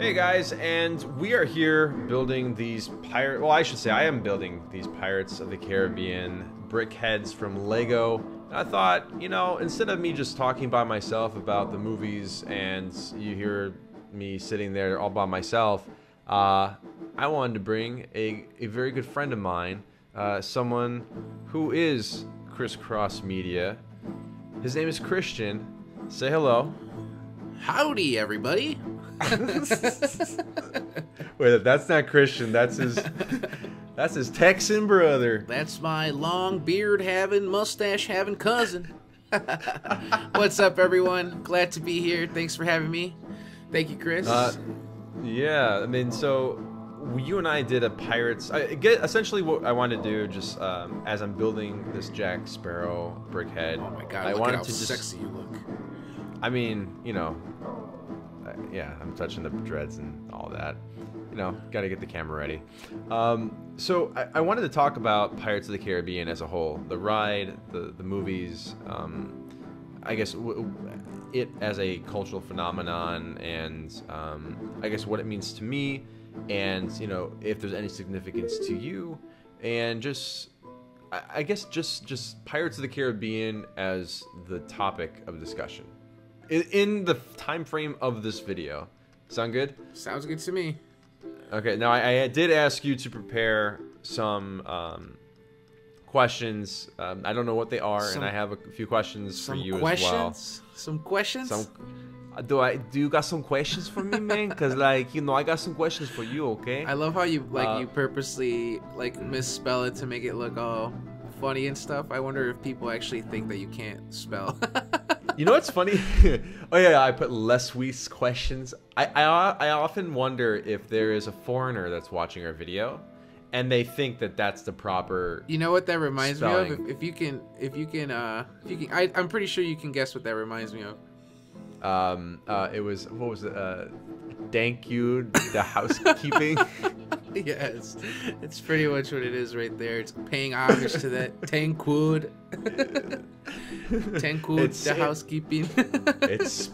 Hey guys, and we are here building these well, I should say I am building these Pirates of the Caribbean BrickHeadz from Lego. And I thought, you know, instead of me just talking by myself about the movies and you hear me sitting there all by myself, I wanted to bring a very good friend of mine, someone who is ChrisCrossMedia. His name is Christian. Say hello. Howdy, everybody. Wait, that's not Christian. That's his Texan brother. That's my long beard having, mustache having cousin. What's up, everyone? Glad to be here. Thanks for having me. Thank you, Chris. Yeah, I mean, so you and I did a Pirates. Essentially, what I wanted to do, just as I'm building this Jack Sparrow BrickHead. Oh my God! I look wanted at how to just, sexy you look. I mean, you know, yeah, I'm touching the dreads and all that. You know, got to get the camera ready. So I wanted to talk about Pirates of the Caribbean as a whole, the ride, the movies. I guess it as a cultural phenomenon, and I guess what it means to me, and you know, if there's any significance to you, and just I guess just Pirates of the Caribbean as the topic of discussion in the time frame of this video. Sound good? Sounds good to me. Okay, now I did ask you to prepare some questions. I don't know what they are, and I have a few questions for you as well. Some questions? Do you got some questions for me, man? Because, like, you know, I got some questions for you, okay? I love how you, like, you purposely, like, misspell it to make it look all funny and stuff. I wonder if people actually think that you can't spell. You know what's funny? Oh yeah, I put less weeks questions. I often wonder if there is a foreigner that's watching our video, and they think that that's the proper. You know what that reminds spelling. me of? If you can, I'm pretty sure you can guess what that reminds me of. It was, what was it? Thank you, the housekeeping. Yes, it's pretty much what it is right there. It's paying homage to that Tankud. Tankud, the housekeeping. It's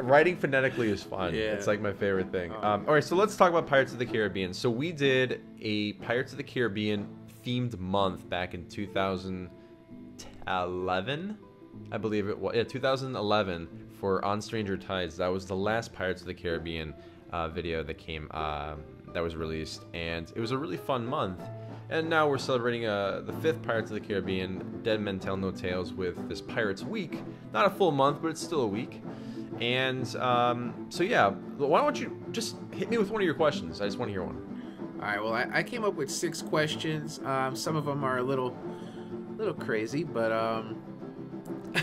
writing phonetically is fun. Yeah. It's like my favorite thing. All right, so let's talk about Pirates of the Caribbean. So we did a Pirates of the Caribbean themed month back in 2011, I believe it was. Yeah, 2011 for On Stranger Tides. That was the last Pirates of the Caribbean video that came. That was released, and it was a really fun month. And now we're celebrating the 5th Pirates of the Caribbean, Dead Men Tell No Tales, with this Pirates Week. Not a full month, but it's still a week. And so yeah, why don't you just hit me with one of your questions? I just want to hear one. All right, well, I came up with 6 questions. Some of them are a little crazy, but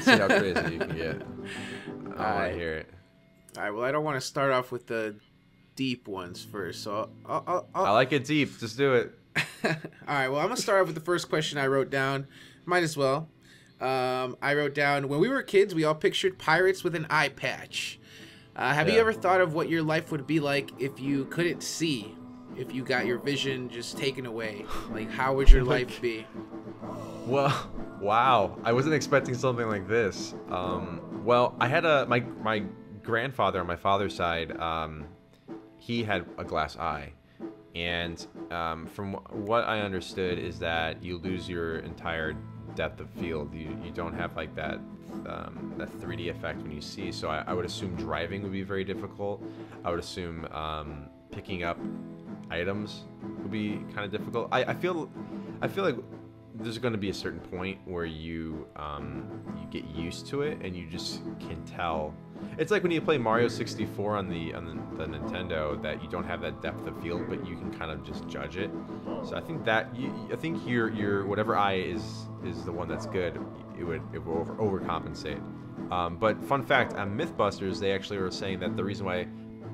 see how crazy you can get. I want to hear it. All right, well, I don't want to start off with the deep ones first, so I like it deep. Just do it. All right, well, I'm gonna start off with the first question I wrote down. Might as well. I wrote down, when we were kids, we all pictured pirates with an eye patch. Have you ever thought of what your life would be like if you couldn't see? If you got your vision just taken away? Like, how would your life be? Well, wow. I wasn't expecting something like this. Well, I had my grandfather on my father's side, he had a glass eye. And from what I understood is that you lose your entire depth of field. You don't have like that 3D effect when you see. So I would assume driving would be very difficult. I would assume picking up items would be kind of difficult. I feel like there's going to be a certain point where you get used to it and you just can tell. It's like when you play Mario 64 on the Nintendo, that you don't have that depth of field, but you can kind of just judge it. So I think that I think your whatever eye is the one that's good. It will overcompensate. But fun fact, on MythBusters, they actually were saying that the reason why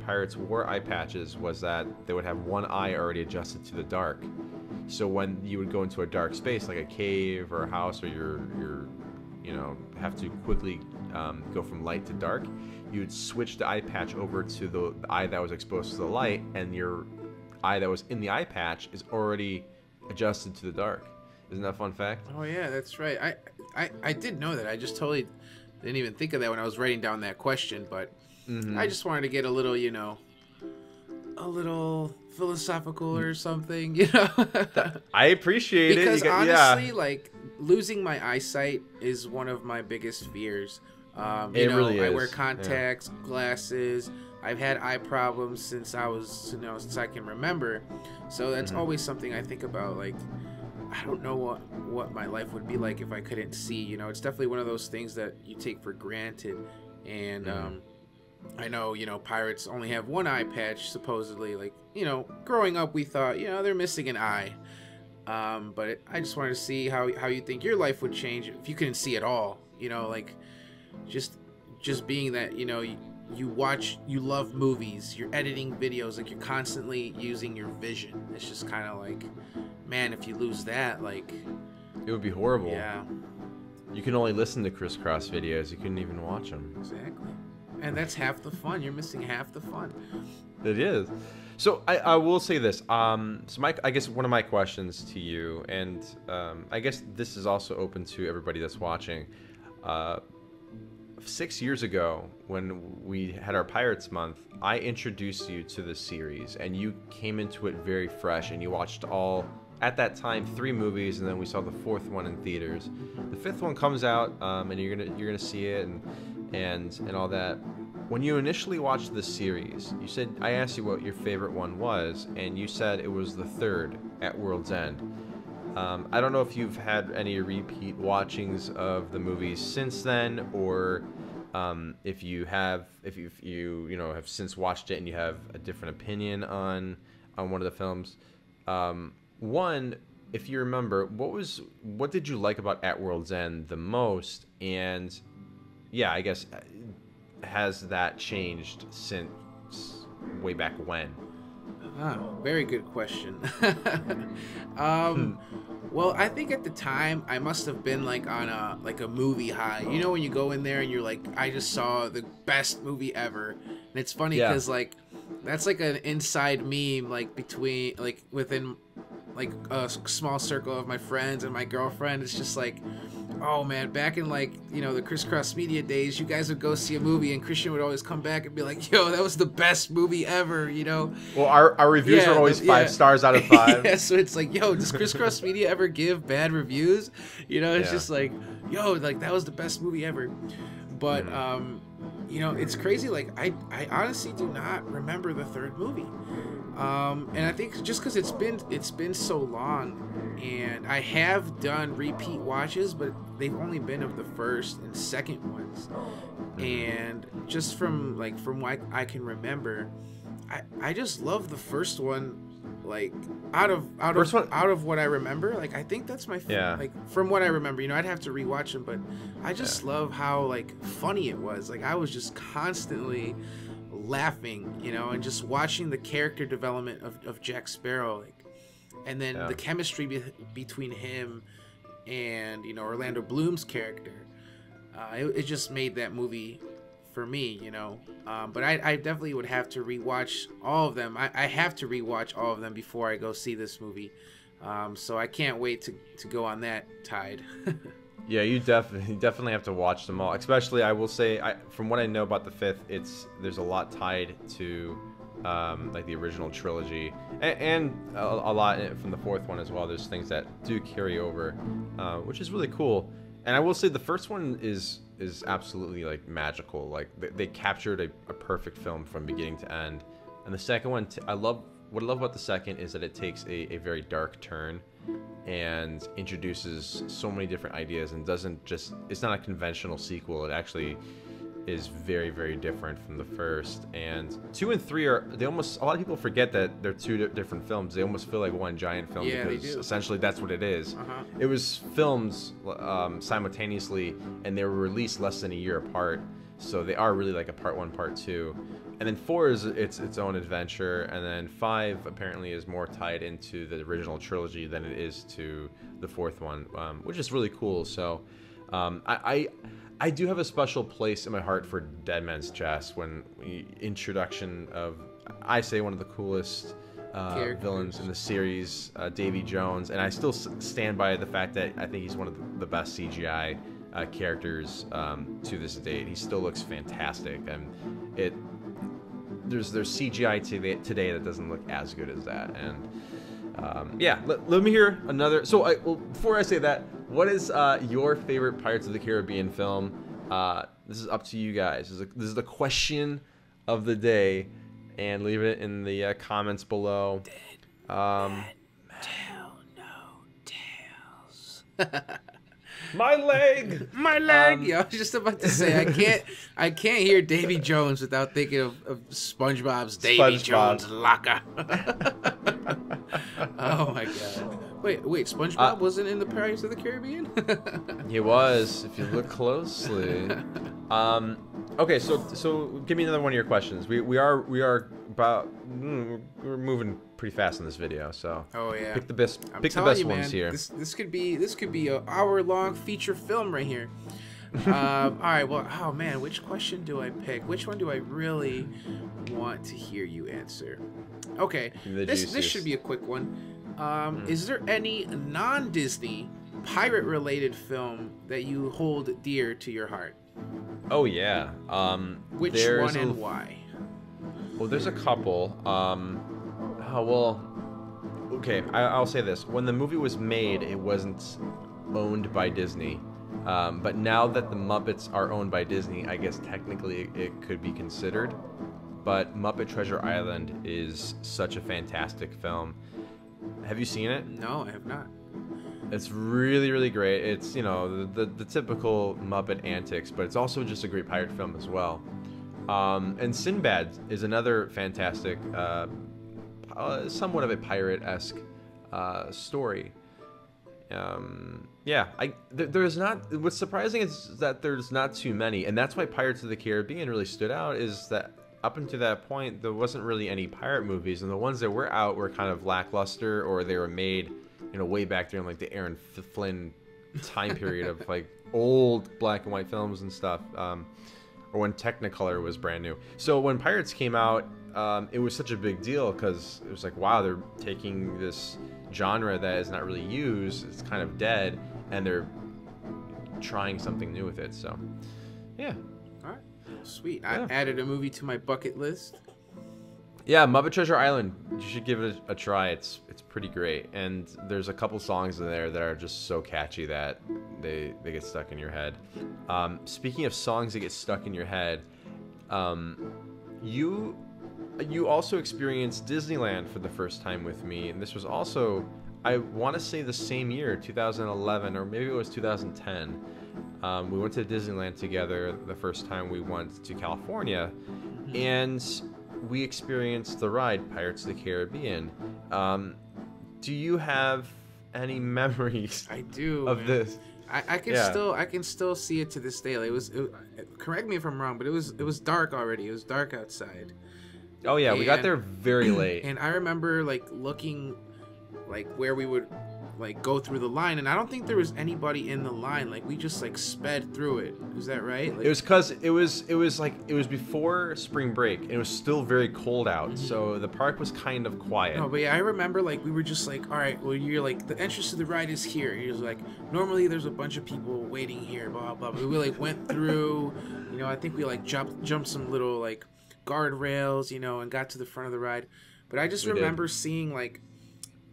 pirates wore eye patches was that they would have one eye already adjusted to the dark. So when you would go into a dark space like a cave or a house, or you're you know, have to quickly go from light to dark, you would switch the eye patch over to the eye that was exposed to the light, and your eye that was in the eye patch is already adjusted to the dark. Isn't that a fun fact? Oh yeah, that's right. I did know that. I just totally didn't even think of that when I was writing down that question, but I just wanted to get a little, you know, a little philosophical or something, you know. I appreciate it. Because honestly, like losing my eyesight is one of my biggest fears. You know, really I is. wear contacts, glasses. I've had eye problems since I was, since I can remember. So that's always something I think about. Like, I don't know what my life would be like if I couldn't see. You know, it's definitely one of those things that you take for granted. And I know, you know, pirates only have one eye patch, supposedly. Like, you know, growing up, we thought, you know, they're missing an eye. But I just wanted to see how you think your life would change if you couldn't see at all. You know, like, just being that, you know, you love movies, you're editing videos, like, you're constantly using your vision. It's just kind of like, man, if you lose that, like, it would be horrible. Yeah. You can only listen to ChrisCross videos. You couldn't even watch them. Exactly. And that's half the fun. You're missing half the fun. It is. So I will say this. So Mike, I guess one of my questions to you, and I guess this is also open to everybody that's watching. 6 years ago, when we had our Pirates Month, I introduced you to the series, and you came into it very fresh, and you watched all, at that time, 3 movies, and then we saw the 4th one in theaters. The 5th one comes out, and you're gonna see it, and all that. When you initially watched the series, you said, I asked you what your favorite one was, and you said it was the 3rd, At World's End. I don't know if you've had any repeat watchings of the movies since then, or if you have since watched it and you have a different opinion on one of the films. One, if you remember, what did you like about At World's End the most? And yeah, I guess, has that changed since way back when? Very good question. Well, I think at the time I must have been like on a movie high. You know, when you go in there and you're like, I just saw the best movie ever. And it's funny because like that's like an inside meme, like within like a small circle of my friends and my girlfriend. It's just like, oh man, back in like, you know, the ChrisCrossMedia days, you guys would go see a movie and Christian would always come back and be like, yo, that was the best movie ever, you know? Well, our reviews are always 5 stars out of 5. Yeah, so it's like, yo, does ChrisCrossMedia ever give bad reviews? You know, it's just like, yo, like that was the best movie ever. But you know, it's crazy, like I honestly do not remember the 3rd movie. And I think just because it's been so long, and I have done repeat watches, but they've only been of the 1st and 2nd ones. And just from what I can remember, I just love the 1st one. Like out of what I remember, like I think that's my favorite. Like from what I remember, you know, I'd have to rewatch them, but I just love how like funny it was. Like I was just constantly laughing, you know, and just watching the character development of Jack Sparrow, like, and then the chemistry between him and, you know, Orlando Bloom's character. It just made that movie for me, you know. But I definitely would have to rewatch all of them. I have to rewatch all of them before I go see this movie. So I can't wait to go on that tide. Yeah, you definitely have to watch them all. Especially, I will say, from what I know about the 5th, there's a lot tied to like the original trilogy, and a lot from the 4th one as well. There's things that do carry over, which is really cool. And I will say the 1st one is absolutely like magical. Like they captured a perfect film from beginning to end. And the 2nd one, what I love about the 2nd is that it takes a very dark turn and introduces so many different ideas, and it's not a conventional sequel. It actually is very, very different from the 1st. And 2 and 3 a lot of people forget that they're 2 different films. They almost feel like one giant film, because essentially that's what it is. It was films simultaneously, and they were released less than a year apart, so they are really like a part 1, part 2. And then 4 is its own adventure, and then 5 apparently is more tied into the original trilogy than it is to the 4th one, which is really cool. So I do have a special place in my heart for Dead Man's Chest, when introduction of, I say, one of the coolest villains in the series, Davy Jones, and I still stand by the fact that I think he's one of the best CGI characters to this date. He still looks fantastic, and there's CGI today that doesn't look as good as that. And yeah, let me hear another. So well, before I say that, what is your favorite Pirates of the Caribbean film? This is up to you guys. This is the question of the day, and leave it in the comments below. Tell no tales. My leg. My leg. Yeah, I was just about to say I can't hear Davy Jones without thinking of SpongeBob's Davy Jones locker. Oh my god. Wait, SpongeBob wasn't in the Pirates of the Caribbean? He was, if you look closely. Okay, so give me another one of your questions. We are about we're moving pretty fast in this video, so oh yeah, pick the best ones here. This could be an hour-long feature film right here. All right, well, oh man, which question do I pick? Which one do I really want to hear you answer? Okay, this should be a quick one. Is there any non-Disney pirate-related film that you hold dear to your heart? Oh yeah. Which one and why? Well, there's a couple. Okay, I'll say this. When the movie was made, it wasn't owned by Disney. But now that the Muppets are owned by Disney, I guess technically it could be considered. But Muppet Treasure Island is such a fantastic film. Have you seen it? No, I have not. It's really, really great. It's, you know, the typical Muppet antics, but it's also just a great pirate film as well. And Sinbad is another fantastic, somewhat of a pirate-esque story. Yeah, there's not. What's surprising is that there's not too many, and that's why Pirates of the Caribbean really stood out. Is that up until that point, there wasn't really any pirate movies, and the ones that were out were kind of lackluster, or they were made, you know, way back during like the Aaron Flynn time period of like old black and white films and stuff, or when Technicolor was brand new. So when Pirates came out, it was such a big deal because it was like, wow, they're taking this genre that is not really used, it's kind of dead, and they're trying something new with it. So yeah. All right, sweet. I added a movie to my bucket list. Yeah, Muppet Treasure Island, you should give it a try. It's pretty great, and there's a couple songs in there that are just so catchy that they get stuck in your head. Speaking of songs that get stuck in your head, you also experienced Disneyland for the first time with me, and this was also, I want to say, the same year, 2011, or maybe it was 2010. We went to Disneyland together the first time we went to California, and we experienced the ride Pirates of the Caribbean. Do you have any memories? I do of this. I can still see it to this day. Like, correct me if I'm wrong, but it was dark already. It was dark outside. Oh yeah, we got there very late. And I remember like looking like where we would like go through the line, and I don't think there was anybody in the line. Like we just like sped through it. Is that right? Like, it was because it was before spring break, and it was still very cold out, so the park was kind of quiet. No, but yeah, I remember like we were just like, all right, well, you're like, the entrance to the ride is here. He was like, normally there's a bunch of people waiting here, blah blah blah. We like went through, you know, I think we like jumped some little like guardrails, you know, and got to the front of the ride. But I just remember seeing like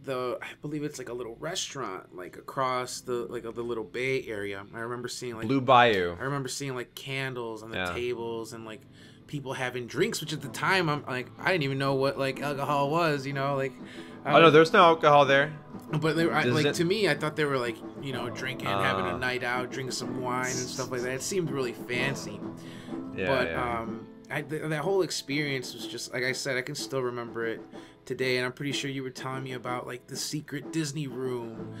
I believe it's like a little restaurant like across the little bay area. I remember seeing like Blue Bayou. I remember seeing like candles on the tables and like people having drinks, which at the time I'm like, I didn't even know what like alcohol was, you know, like. Oh no, there's no alcohol there. But they were, like to me, I thought they were like, you know, drinking, having a night out, drinking some wine and stuff like that. It seemed really fancy. Yeah. But that whole experience was just, like I said, I can still remember it today, and I'm pretty sure you were telling me about like the secret Disney room.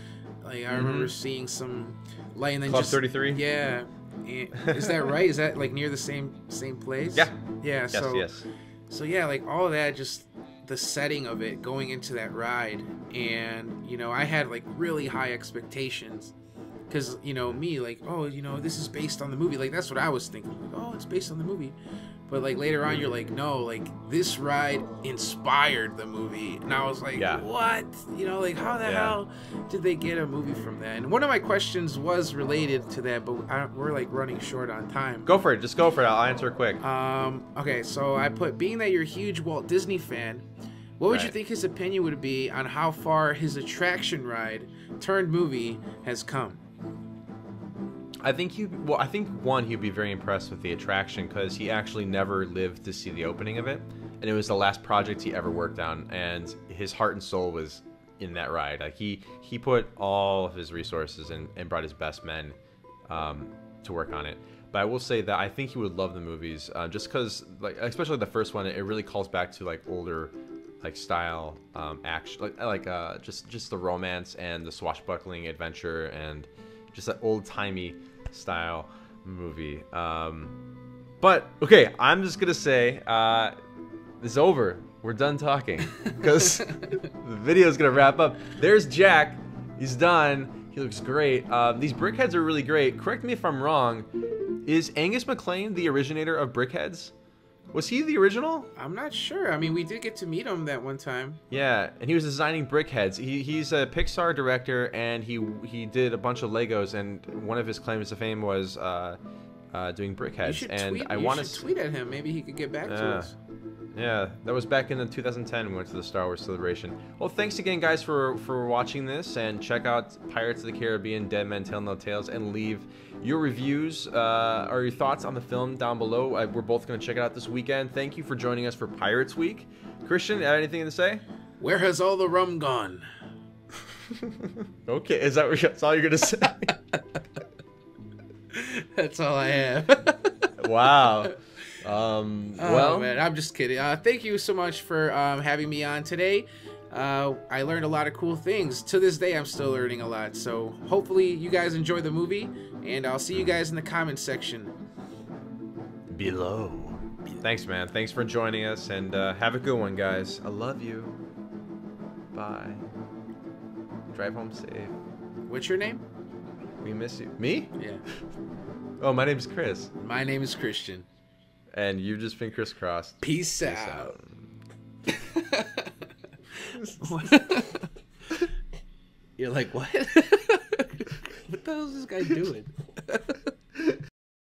Like I remember seeing some light, and then Club 33. Yeah, is that right? Is that like near the same place? Yeah. Yeah. Yes. So yeah, like all of that, just the setting of it, going into that ride, and you know, I had like really high expectations. Because, you know, me, like, oh, you know, this is based on the movie. Like, that's what I was thinking. Like, oh, it's based on the movie. but like later on you're like, no, like this ride inspired the movie, and I was like, what? You know, like how the hell did they get a movie from that? And one of my questions was related to that, but we're like running short on time. Go for it. Just go for it. I'll answer it quick. Okay, so I put, being that you're a huge Walt Disney fan, what would you think his opinion would be on how far his attraction ride turned movie has come? I think one, he'd be very impressed with the attraction because he actually never lived to see the opening of it, and it was the last project he ever worked on, and his heart and soul was in that ride. Like he put all of his resources and brought his best men to work on it. But I will say that I think he would love the movies, just because, like, especially the first one, it really calls back to like older, like style action, just the romance and the swashbuckling adventure and just that old timey style movie. But okay, I'm just gonna say it's over. We're done talking because the video is gonna wrap up. There's Jack. He's done. He looks great. These BrickHeadz are really great. Correct me if I'm wrong. Is Angus Maclane the originator of BrickHeadz? Was he the original? I'm not sure. I mean, we did get to meet him that one time. Yeah, and he was designing BrickHeadz. He's a Pixar director, and he did a bunch of Legos, and one of his claims to fame was doing BrickHeadz. You should tweet at him. Maybe he could get back to us. Yeah, that was back in the 2010. We went to the Star Wars celebration. Well, thanks again, guys, for watching this, and check out Pirates of the Caribbean: Dead Men Tell No Tales, and leave your reviews or your thoughts on the film down below. We're both going to check it out this weekend. Thank you for joining us for Pirates Week. Christian, anything to say? Where has all the rum gone? Okay, that's all you're going to say? That's all I have. Wow. Well, man, I'm just kidding. Thank you so much for having me on today. I learned a lot of cool things. To this day, I'm still learning a lot. So hopefully you guys enjoy the movie, and I'll see you guys in the comments section below. Thanks, man. Thanks for joining us, and have a good one, guys. I love you. Bye. Drive home safe. What's your name? We miss you. Me? Yeah. Oh, my name's Chris. My name is Christian. And you've just been crisscrossed. Peace out. You're like, what? What the hell is this guy doing?